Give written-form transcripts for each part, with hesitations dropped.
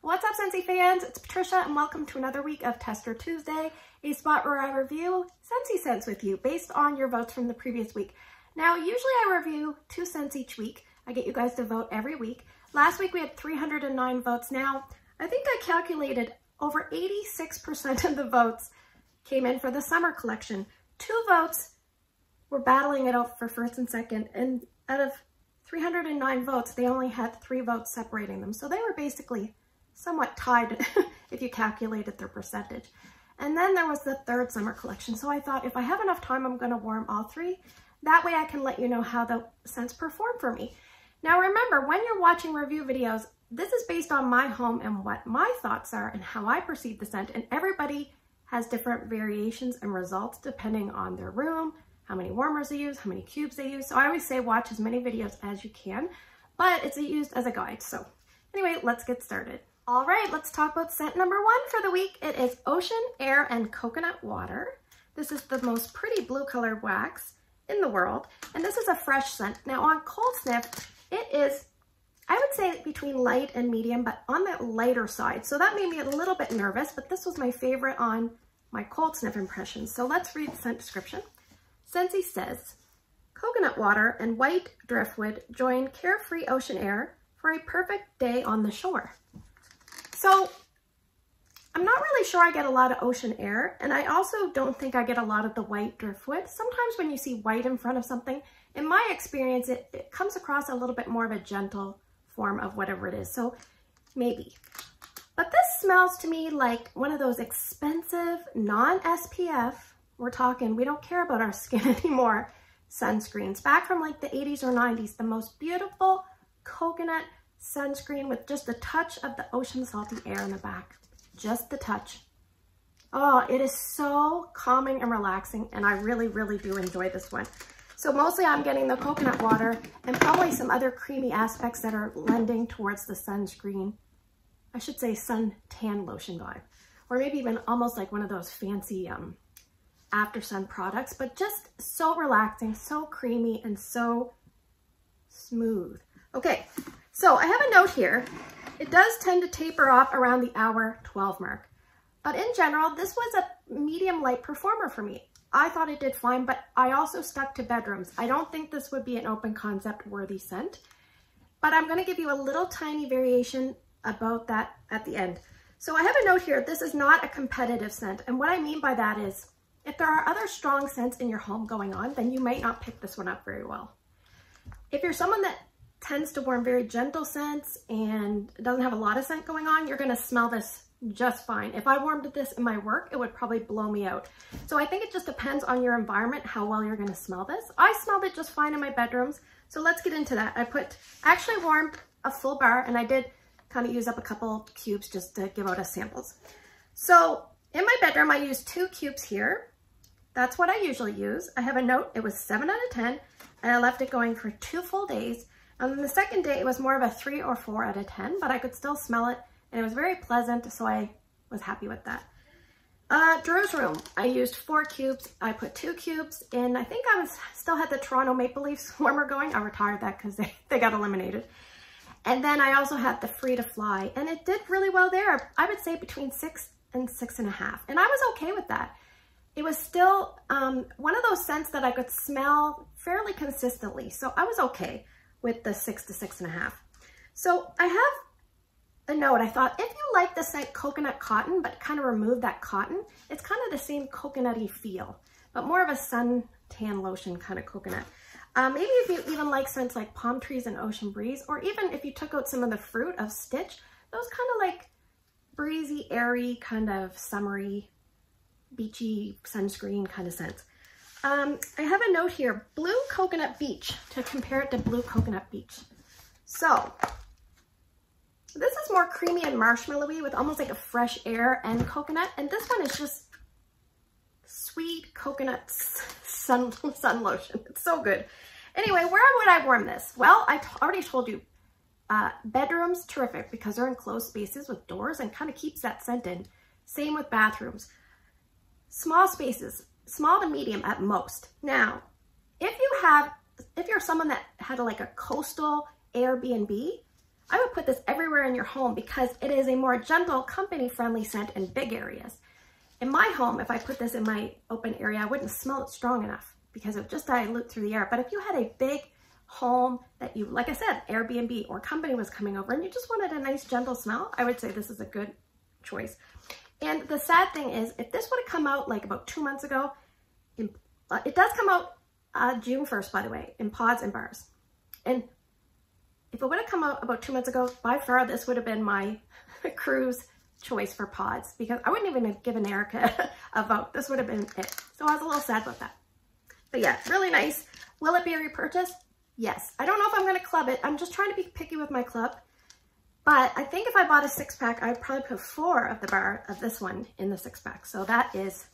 What's up, Scentsy fans? It's Patricia and welcome to another week of Tester Tuesday, a spot where I review Scentsy scents with you based on your votes from the previous week. Now, usually I review 2 scents each week. I get you guys to vote every week. Last week we had 309 votes. Now, I think I calculated over 86% of the votes came in for the summer collection. 2 votes were battling it out for first and second, and out of 309 votes, they only had 3 votes separating them. So they were basically somewhat tied if you calculated their percentage. And then there was the 3rd summer collection. So I thought if I have enough time, I'm gonna warm all 3. That way I can let you know how the scents perform for me. Now remember, when you're watching review videos, this is based on my home and what my thoughts are and how I perceive the scent. And everybody has different variations and results depending on their room, how many warmers they use, how many cubes they use. So I always say watch as many videos as you can, but it's used as a guide. So anyway, let's get started. All right, let's talk about scent number 1 for the week. It is Ocean Air and Coconut Water. This is the most pretty blue colored wax in the world. And this is a fresh scent. Now on cold sniff, it is, I would say between light and medium, but on the lighter side. So that made me a little bit nervous, but this was my favorite on my cold sniff impressions. So let's read the scent description. Scentsy says, coconut water and white driftwood join carefree ocean air for a perfect day on the shore. So I'm not really sure I get a lot of ocean air, and I also don't think I get a lot of the white driftwood. Sometimes when you see white in front of something, in my experience, it comes across a little bit more of a gentle form of whatever it is. So maybe. But this smells to me like one of those expensive non-SPF, we're talking, we don't care about our skin anymore, sunscreens. Back from like the 80s or 90s, the most beautiful coconut sunscreen with just a touch of the ocean salty air in the back. Just the touch. Oh, it is so calming and relaxing, and I really, really do enjoy this one. So mostly I'm getting the coconut water and probably some other creamy aspects that are lending towards the sunscreen. I should say sun tan lotion vibe. Or maybe even almost like one of those fancy after sun products, but just so relaxing, so creamy, and so smooth. Okay, so I have a note here. It does tend to taper off around the hour 12 mark, but in general, this was a medium light performer for me. I thought it did fine, but I also stuck to bedrooms. I don't think this would be an open concept worthy scent, but I'm gonna give you a little tiny variation about that at the end. So I have a note here, this is not a competitive scent. And what I mean by that is, if there are other strong scents in your home going on, then you might not pick this one up very well. If you're someone that tends to warm very gentle scents and doesn't have a lot of scent going on, you're gonna smell this just fine. If I warmed this in my work, it would probably blow me out. So I think it just depends on your environment, how well you're gonna smell this. I smelled it just fine in my bedrooms. So let's get into that. I actually warmed a full bar, and I did kind of use up a couple cubes just to give out as samples. So in my bedroom, I used 2 cubes here. That's what I usually use. I have a note, it was 7 out of 10, and I left it going for 2 full days. And then the second day, it was more of a 3 or 4 out of 10, but I could still smell it, and it was very pleasant, so I was happy with that. Drew's room, I used 4 cubes. I put 2 cubes in. I think I still had the Toronto Maple Leafs warmer going. I retired that because they got eliminated. And then I also had the Free to Fly, and it did really well there. I would say between 6 and 6.5, and I was okay with that. It was still one of those scents that I could smell fairly consistently, so I was okay with the 6 to 6.5. So I have a note. I thought if you like the scent coconut cotton, but kind of remove that cotton, it's kind of the same coconutty feel, but more of a sun tan lotion kind of coconut. Maybe if you even like scents like palm trees and ocean breeze, or even if you took out some of the fruit of Stitch, those kind of like breezy, airy, kind of summery, beachy sunscreen kind of scents. I have a note here, Blue Coconut Beach, to compare it to Blue Coconut Beach. So this is more creamy and marshmallowy with almost like a fresh air and coconut. And this one is just sweet coconut sun lotion. It's so good. Anyway, where would I warm this? Well, I already told you, bedrooms, terrific because they're enclosed spaces with doors and kind of keeps that scent in. Same with bathrooms. Small spaces, small to medium at most. Now, if you're someone that had like a coastal Airbnb, I would put this everywhere in your home because it is a more gentle, company-friendly scent in big areas. In my home, if I put this in my open area, I wouldn't smell it strong enough because it would just dilute through the air. But if you had a big home that you, like I said, Airbnb or company was coming over and you just wanted a nice, gentle smell, I would say this is a good choice. And the sad thing is, if this would have come out like about 2 months ago, it does come out June 1st, by the way, in pods and bars. And if it would have come out about 2 months ago, by far, this would have been my cruise choice for pods because I wouldn't even have given Erica a vote. This would have been it. So I was a little sad about that. But yeah, really nice. Will it be a repurchase? Yes. I don't know if I'm going to club it. I'm just trying to be picky with my club. But I think if I bought a 6-pack, I'd probably put 4 of the bar of this one in the 6-pack. So that is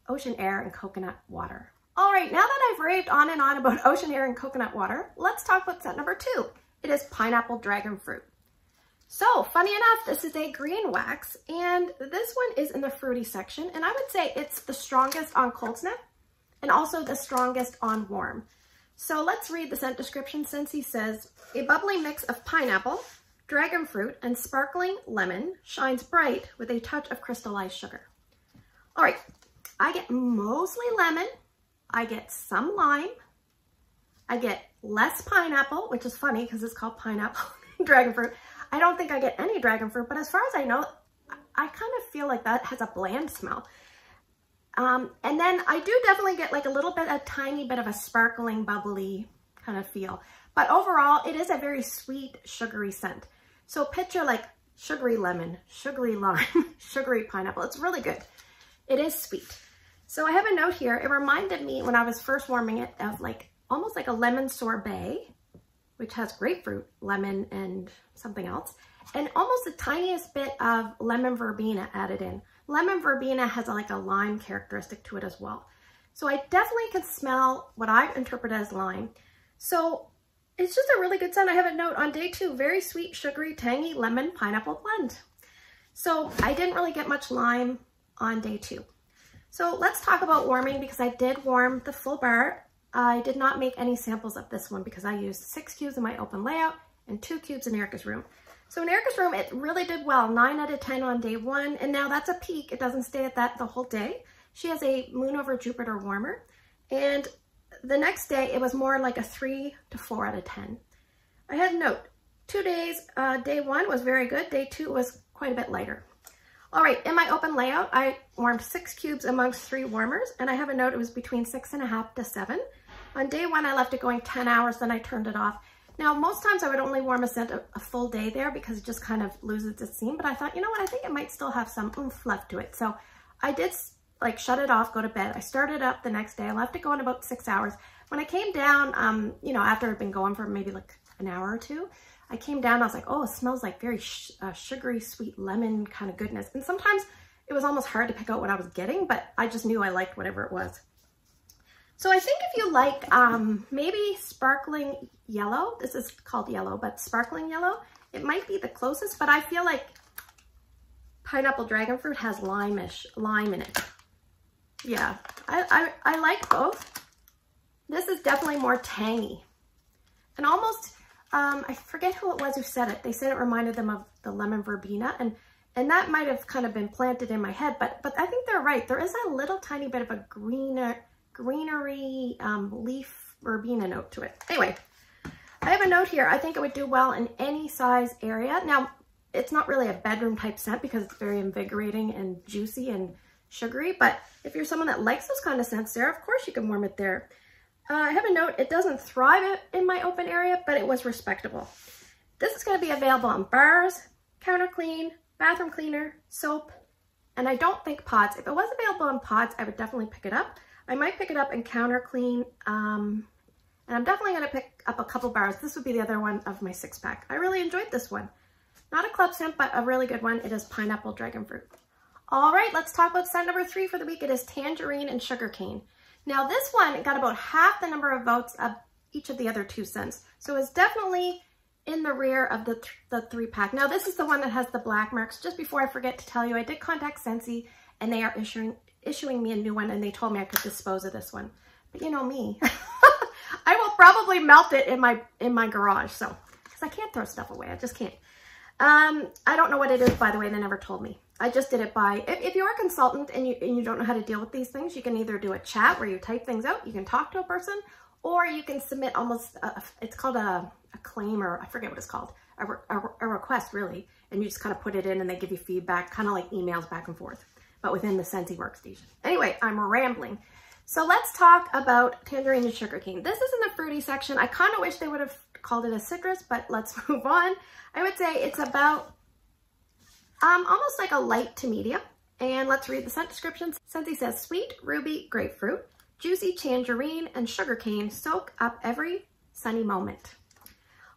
Ocean Air and Coconut Water. All right, now that I've raved on and on about Ocean Air and Coconut Water, let's talk about scent number 2. It is Pineapple Dragon Fruit. So, funny enough, this is a green wax, and this one is in the fruity section, and I would say it's the strongest on cold snap, and also the strongest on warm. So let's read the scent description. Scentsy says, a bubbly mix of pineapple, dragon fruit, and sparkling lemon shines bright with a touch of crystallized sugar. All right, I get mostly lemon, I get some lime, I get less pineapple, which is funny because it's called pineapple dragon fruit. I don't think I get any dragon fruit, but as far as I know, I kind of feel like that has a bland smell. And then I do definitely get like a tiny bit of a sparkling, bubbly kind of feel. But overall, it is a very sweet, sugary scent. So picture like sugary lemon, sugary lime, sugary pineapple. It's really good. It is sweet. So I have a note here. It reminded me when I was first warming it of like almost like a lemon sorbet, which has grapefruit, lemon, and something else, and almost the tiniest bit of lemon verbena added in. Lemon verbena has like a lime characteristic to it as well. So I definitely can smell what I interpret as lime. So it's just a really good scent. I have a note on day 2, very sweet, sugary, tangy lemon pineapple blend. So I didn't really get much lime on day 2. So let's talk about warming because I did warm the full bar. I did not make any samples of this one because I used 6 cubes in my open layout and 2 cubes in Erica's room. So in Erica's room, it really did well, 9 out of 10 on day 1. And now that's a peak. It doesn't stay at that the whole day. She has a Moon over Jupiter warmer. And the next day, it was more like a 3 to 4 out of 10. I had a note, 2 days, day 1 was very good. Day 2 was quite a bit lighter. All right, in my open layout, I warmed 6 cubes amongst 3 warmers, and I have a note, it was between 6.5 to 7. On day 1, I left it going 10 hours, then I turned it off. Now, most times I would only warm a scent a full day there because it just kind of loses its steam, but I thought, you know what, I think it might still have some oomph left to it. So I did like shut it off, go to bed. I started up the next day. I left it going about 6 hours. When I came down, you know, after it had been going for maybe like an hour or 2, I came down, I was like, oh, it smells like very sugary, sweet lemon kind of goodness. And sometimes it was almost hard to pick out what I was getting, but I just knew I liked whatever it was. So I think if you like maybe sparkling yellow, this is called yellow, but sparkling yellow, it might be the closest, but I feel like pineapple dragon fruit has lime in it. Yeah, I like both. This is definitely more tangy and almost, I forget who it was who said it. They said it reminded them of the lemon verbena, and that might have kind of been planted in my head, but I think they're right. There is a little tiny bit of a greenery leaf verbena note to it. Anyway, I have a note here. I think it would do well in any size area. Now, it's not really a bedroom type scent because it's very invigorating and juicy and sugary, but if you're someone that likes those kind of scents there, of course you can warm it there. I have a note, it doesn't thrive in my open area, but it was respectable. This is going to be available on bars, counter clean, bathroom cleaner, soap, and I don't think pods. If it was available in pods, I would definitely pick it up. I might pick it up in counter clean, and I'm definitely going to pick up a couple bars. This would be the other one of my 6-pack. I really enjoyed this one. Not a club scent, but a really good one. It is pineapple dragon fruit. All right, let's talk about scent number 3 for the week. It is tangerine and sugarcane. Now this one got about half the number of votes of each of the other 2 scents. So it's definitely in the rear of the 3-pack. Now this is the one that has the black marks. Just before I forget to tell you, I did contact Scentsy and they are issuing me a new one, and they told me I could dispose of this one. But you know me, I will probably melt it in my garage. So, because because I can't throw stuff away. I just can't. I don't know what it is, by the way. They never told me. I just did it by, if you're a consultant and you don't know how to deal with these things, you can either do a chat where you type things out, you can talk to a person, or you can submit almost, it's called a claim, or I forget what it's called, a request really, and you just kind of put it in and they give you feedback, kind of like emails back and forth, but within the Scentsy workstation. Anyway, I'm rambling. So let's talk about Tangerine and Sugarcane. This is in the fruity section. I kind of wish they would have called it a citrus, but let's move on. I would say it's about almost like a light to medium. And let's read the scent descriptions. Scentsy says, sweet, ruby, grapefruit, juicy tangerine, and sugarcane soak up every sunny moment.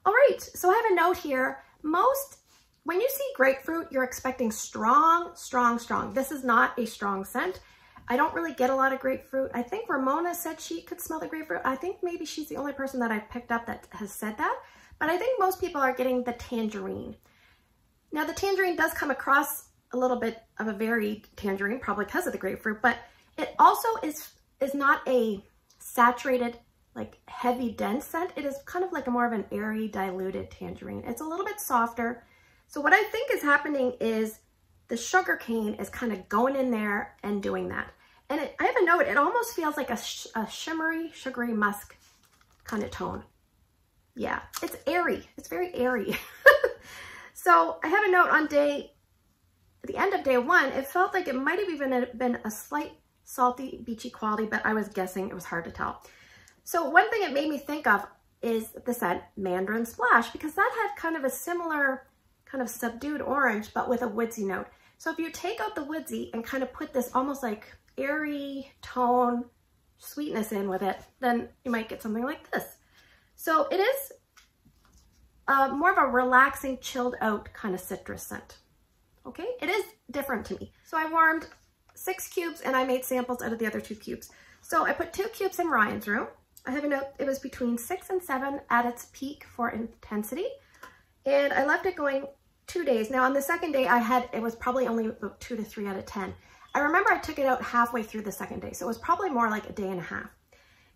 All right, so I have a note here. When you see grapefruit, you're expecting strong, strong, strong. This is not a strong scent. I don't really get a lot of grapefruit. I think Ramona said she could smell the grapefruit. I think maybe she's the only person that I've picked up that has said that. But I think most people are getting the tangerine. Now the tangerine does come across a little bit of a varied tangerine, probably because of the grapefruit, but it also is not a saturated, like heavy, dense scent. It is kind of like more of an airy, diluted tangerine. It's a little bit softer. So what I think is happening is the sugarcane is kind of going in there and doing that. And I have a note, it almost feels like a shimmery, sugary musk kind of tone. Yeah, it's airy. It's very airy. So I have a note at the end of day one, it felt like it might have even been a slight salty, beachy quality, but I was guessing, it was hard to tell. So one thing it made me think of is the scent Mandarin Splash, because that had kind of a similar kind of subdued orange, but with a woodsy note. So if you take out the woodsy and kind of put this almost like airy tone sweetness in with it, then you might get something like this. So it is more of a relaxing, chilled out kind of citrus scent. Okay, it is different to me. So I warmed 6 cubes and I made samples out of the other 2 cubes. So I put 2 cubes in Ryan's room. I have a note, it was between 6 and 7 at its peak for intensity. And I left it going 2 days. Now on the second day it was probably only about 2 to 3 out of 10. I remember I took it out halfway through the second day. So it was probably more like a day and a half.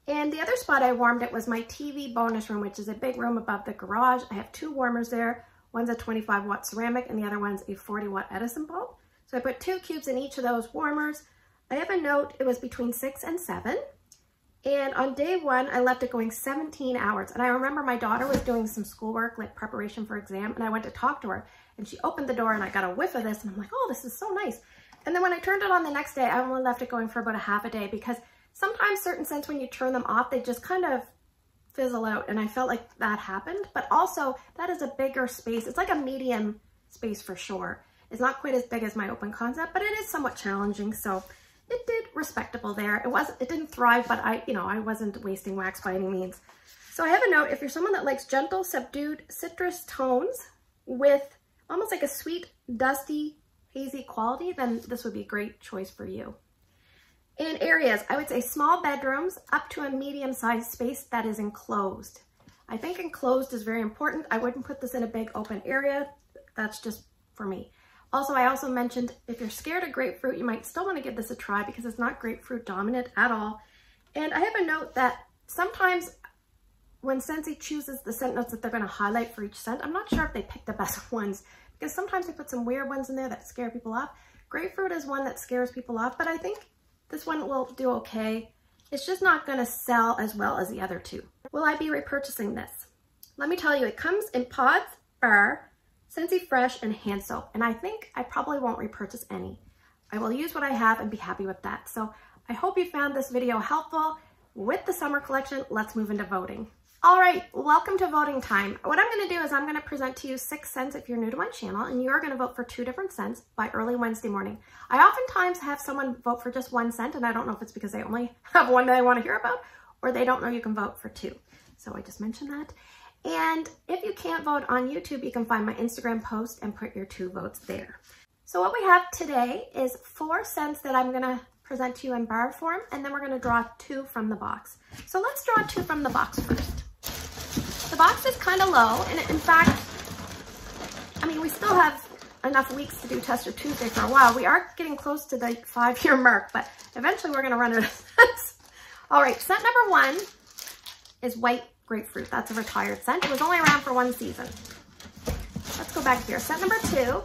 And the other spot I warmed it was my TV bonus room, which is a big room above the garage. I have 2 warmers there. One's a 25 watt ceramic and the other one's a 40 watt Edison bulb. So I put 2 cubes in each of those warmers. I have a note, it was between 6 and 7. And on day 1, I left it going 17 hours. And I remember my daughter was doing some schoolwork, like preparation for exam, and I went to talk to her and she opened the door and I got a whiff of this and I'm like, oh, this is so nice. And then when I turned it on the next day, I only left it going for about a half a day because sometimes certain scents, when you turn them off, they just kind of fizzle out. And I felt like that happened, but also that is a bigger space. It's like a medium space for sure. It's not quite as big as my open concept, but it is somewhat challenging. So it did respectable there. It didn't thrive, but I wasn't wasting wax by any means. So I have a note, if you're someone that likes gentle, subdued citrus tones with almost like a sweet, dusty, hazy quality, then this would be a great choice for you. In areas, I would say small bedrooms up to a medium-sized space that is enclosed. I think enclosed is very important. I wouldn't put this in a big open area. That's just for me. Also, I also mentioned if you're scared of grapefruit, you might still want to give this a try because it's not grapefruit dominant at all. And I have a note that sometimes when Scentsy chooses the scent notes that they're going to highlight for each scent, I'm not sure if they pick the best ones because sometimes they put some weird ones in there that scare people off. Grapefruit is one that scares people off, but I think this one will do okay. It's just not going to sell as well as the other 2. Will I be repurchasing this? Let me tell you, it comes in pods, bar, Scentsy Fresh, and hand soap. And I think I probably won't repurchase any. I will use what I have and be happy with that. So I hope you found this video helpful. With the summer collection, let's move into voting. All right, welcome to voting time. What I'm going to do is I'm going to present to you 6 scents if you're new to my channel, and you're going to vote for 2 different scents by early Wednesday morning. I oftentimes have someone vote for just 1 scent, and I don't know if it's because they only have one that I want to hear about, or they don't know you can vote for 2. So I just mentioned that. And if you can't vote on YouTube, you can find my Instagram post and put your 2 votes there. So what we have today is 4 scents that I'm going to present to you in bar form, and then we're going to draw 2 from the box. So let's draw 2 from the box first. The box is kind of low, and in fact, I mean, we still have enough weeks to do Tester Tuesday for a while. We are getting close to the 5-year mark, but eventually we're going to run out of scents. All right, scent number 1 is White Grapefruit. That's a retired scent. It was only around for one season. Let's go back here. Scent number 2.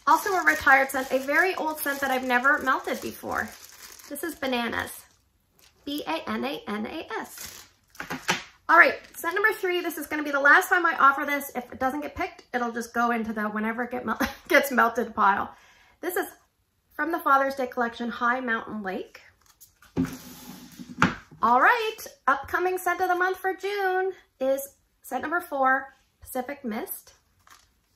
Also a retired scent, a very old scent that I've never melted before. This is Bananas. B-A-N-A-N-A-S. All right, scent number 3. This is going to be the last time I offer this. If it doesn't get picked, it'll just go into the whenever it gets melted pile. This is from the Father's Day collection, High Mountain Lake. All right, upcoming scent of the month for June is scent number 4, Pacific Mist.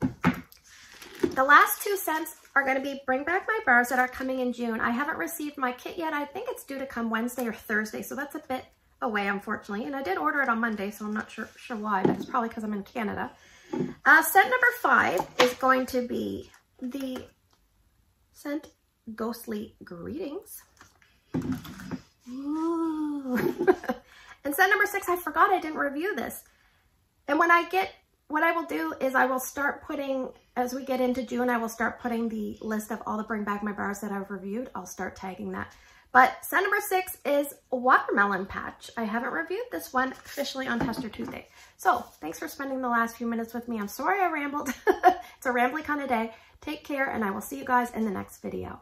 The last 2 scents are going to be Bring Back My Bars that are coming in June. I haven't received my kit yet. I think it's due to come Wednesday or Thursday, so that's a bit away, unfortunately. And I did order it on Monday, so I'm not sure why, but it's probably because I'm in Canada. Scent number 5 is going to be the scent Ghostly Greetings. Ooh. And scent number 6, I forgot I didn't review this. And what I will do is I will start putting, as we get into June, I will start putting the list of all the Bring Back My Bars that I've reviewed. I'll start tagging that. But scent number 6 is Watermelon Patch. I haven't reviewed this one officially on Tester Tuesday. So thanks for spending the last few minutes with me. I'm sorry I rambled. It's a rambly kind of day. Take care, and I will see you guys in the next video.